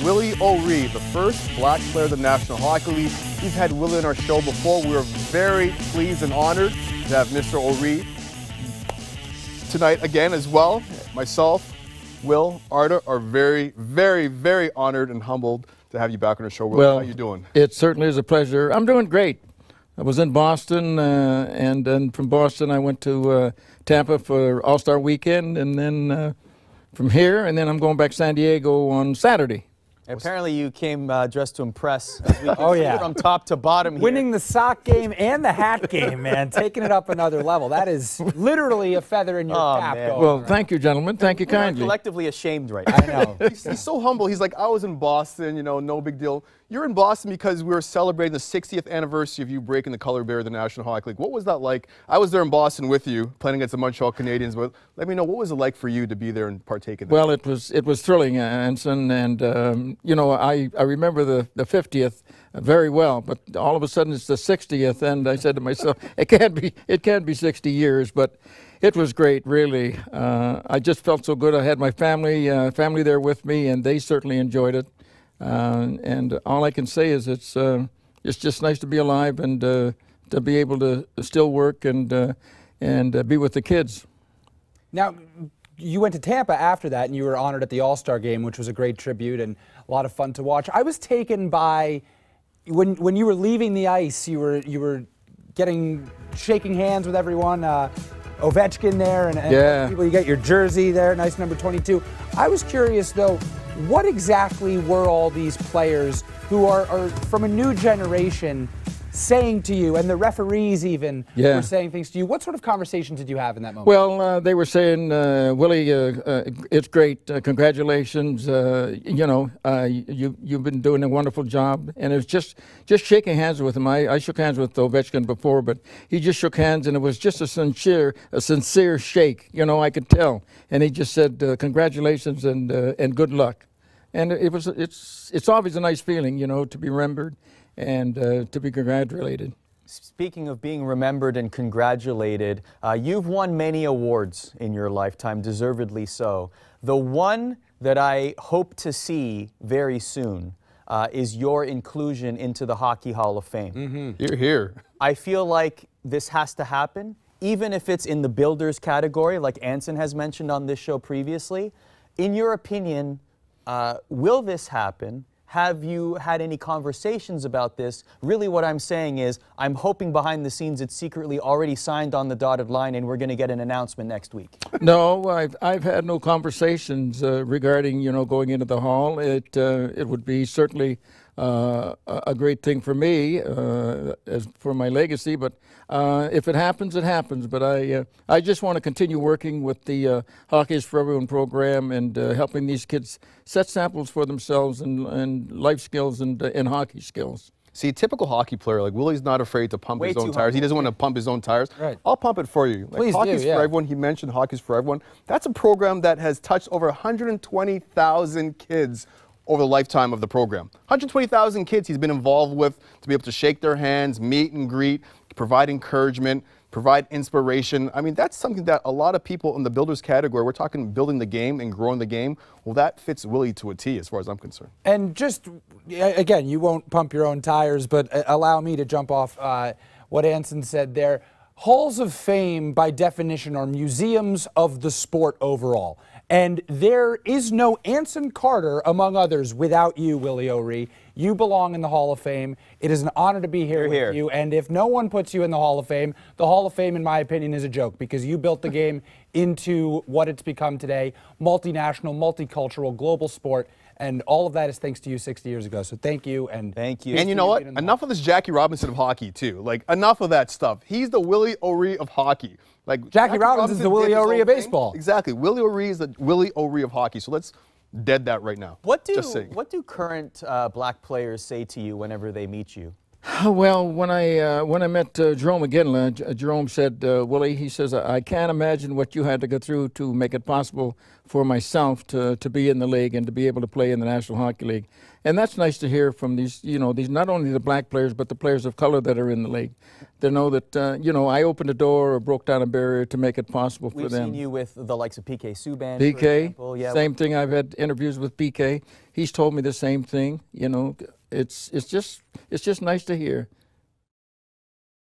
Willie O'Ree, the first black player of the National Hockey League. We've had Willie on our show before. We are very pleased and honored to have Mr. O'Ree tonight again as well. Myself, Will, Arda are very, very, very honored and humbled to have you back on our show. Will, well, how you doing? It certainly is a pleasure. I'm doing great. I was in Boston, and then from Boston I went to Tampa for All-Star Weekend, and then from here, and then I'm going back to San Diego on Saturday. Apparently you came dressed to impress, as we can see from top to bottom here. Winning the sock game and the hat game, man. Taking it up another level. That is literally a feather in your cap. Well, thank you, gentlemen. Thank you kindly. We're collectively ashamed right now. I know. He's so humble. He's like, I was in Boston, you know, no big deal. You're in Boston because we were celebrating the 60th anniversary of you breaking the color barrier of the National Hockey League. What was that like? I was there in Boston with you, playing against the Montreal Canadiens, but let me know, what was it like for you to be there and partake in that? Well, it was thrilling, Anson, and you know, I remember the 50th very well, but all of a sudden it's the 60th, and I said to myself, it can't be 60 years, but it was great, really. I just felt so good. I had my family there with me, and they certainly enjoyed it. And all I can say is it's just nice to be alive and to be able to still work and be with the kids. Now, you went to Tampa after that, and you were honored at the All-Star Game, which was a great tribute and a lot of fun to watch. I was taken by when you were leaving the ice. You were shaking hands with everyone. Ovechkin there, and people. You got your jersey there, nice number 22. I was curious though, what exactly were all these players who are from a new generation saying to you, and the referees even were saying things to you? What sort of conversations did you have in that moment? Well, they were saying, Willie, it's great, congratulations, you know, you've been doing a wonderful job. And it was just shaking hands with him. I shook hands with Ovechkin before, but he just shook hands, and it was just a sincere shake, you know, I could tell. And he just said, congratulations and good luck. And it's always a nice feeling, you know, to be remembered and to be congratulated. Speaking of being remembered and congratulated, you've won many awards in your lifetime, deservedly so. The one that I hope to see very soon is your inclusion into the Hockey Hall of Fame. Mm-hmm. You're here. I feel like this has to happen, even if it's in the builders category, like Anson has mentioned on this show previously. In your opinion, will this happen? Have you had any conversations about this? Really what I'm saying is, I'm hoping behind the scenes it's secretly already signed on the dotted line and we're going to get an announcement next week. No, I've had no conversations regarding, you know, going into the hall. It would be certainly a great thing for me, as for my legacy, but if it happens, it happens. But I just want to continue working with the Hockey is for Everyone program and helping these kids set samples for themselves and life skills and hockey skills. See, typical hockey player, like Willie's not afraid to pump his own tires. He doesn't want to pump his own tires. Right. I'll pump it for you. Like, Please Hockey's do, for Everyone, he mentioned Hockey's for Everyone. That's a program that has touched over 120,000 kids over the lifetime of the program. 120,000 kids he's been involved with to be able to shake their hands, meet and greet, provide encouragement, provide inspiration. I mean, that's something that a lot of people in the builders category, we're talking building the game and growing the game, well, that fits Willie to a T as far as I'm concerned. And just, again, you won't pump your own tires, but allow me to jump off what Anson said there. Halls of Fame, by definition, are museums of the sport overall. And there is no Anson Carter, among others, without you, Willie O'Ree. You belong in the Hall of Fame. It is an honor to be here with you. And if no one puts you in the Hall of Fame, the Hall of Fame, in my opinion, is a joke, because you built the game into what it's become today, multinational, multicultural, global sport. And all of that is thanks to you 60 years ago. So thank you. And thank you. And you know what? Enough of this Jackie Robinson of hockey, too. Like, enough of that stuff. He's the Willie O'Ree of hockey. Like, Jackie Robinson is the Willie O'Ree of baseball. Exactly. Willie O'Ree is the Willie O'Ree of hockey. So let's dead that right now. What do current black players say to you whenever they meet you? Well, when I met Jerome McGinley, Jerome said, Willie, he says, I can't imagine what you had to go through to make it possible for myself to be in the league and to be able to play in the National Hockey League. And that's nice to hear from these, these not only the black players, but the players of color that are in the league. They know that, I opened a door or broke down a barrier to make it possible for them. We've seen you with the likes of PK Subban, PK, for example. Yeah. Same thing. I've had interviews with PK. He's told me the same thing. It's just nice to hear.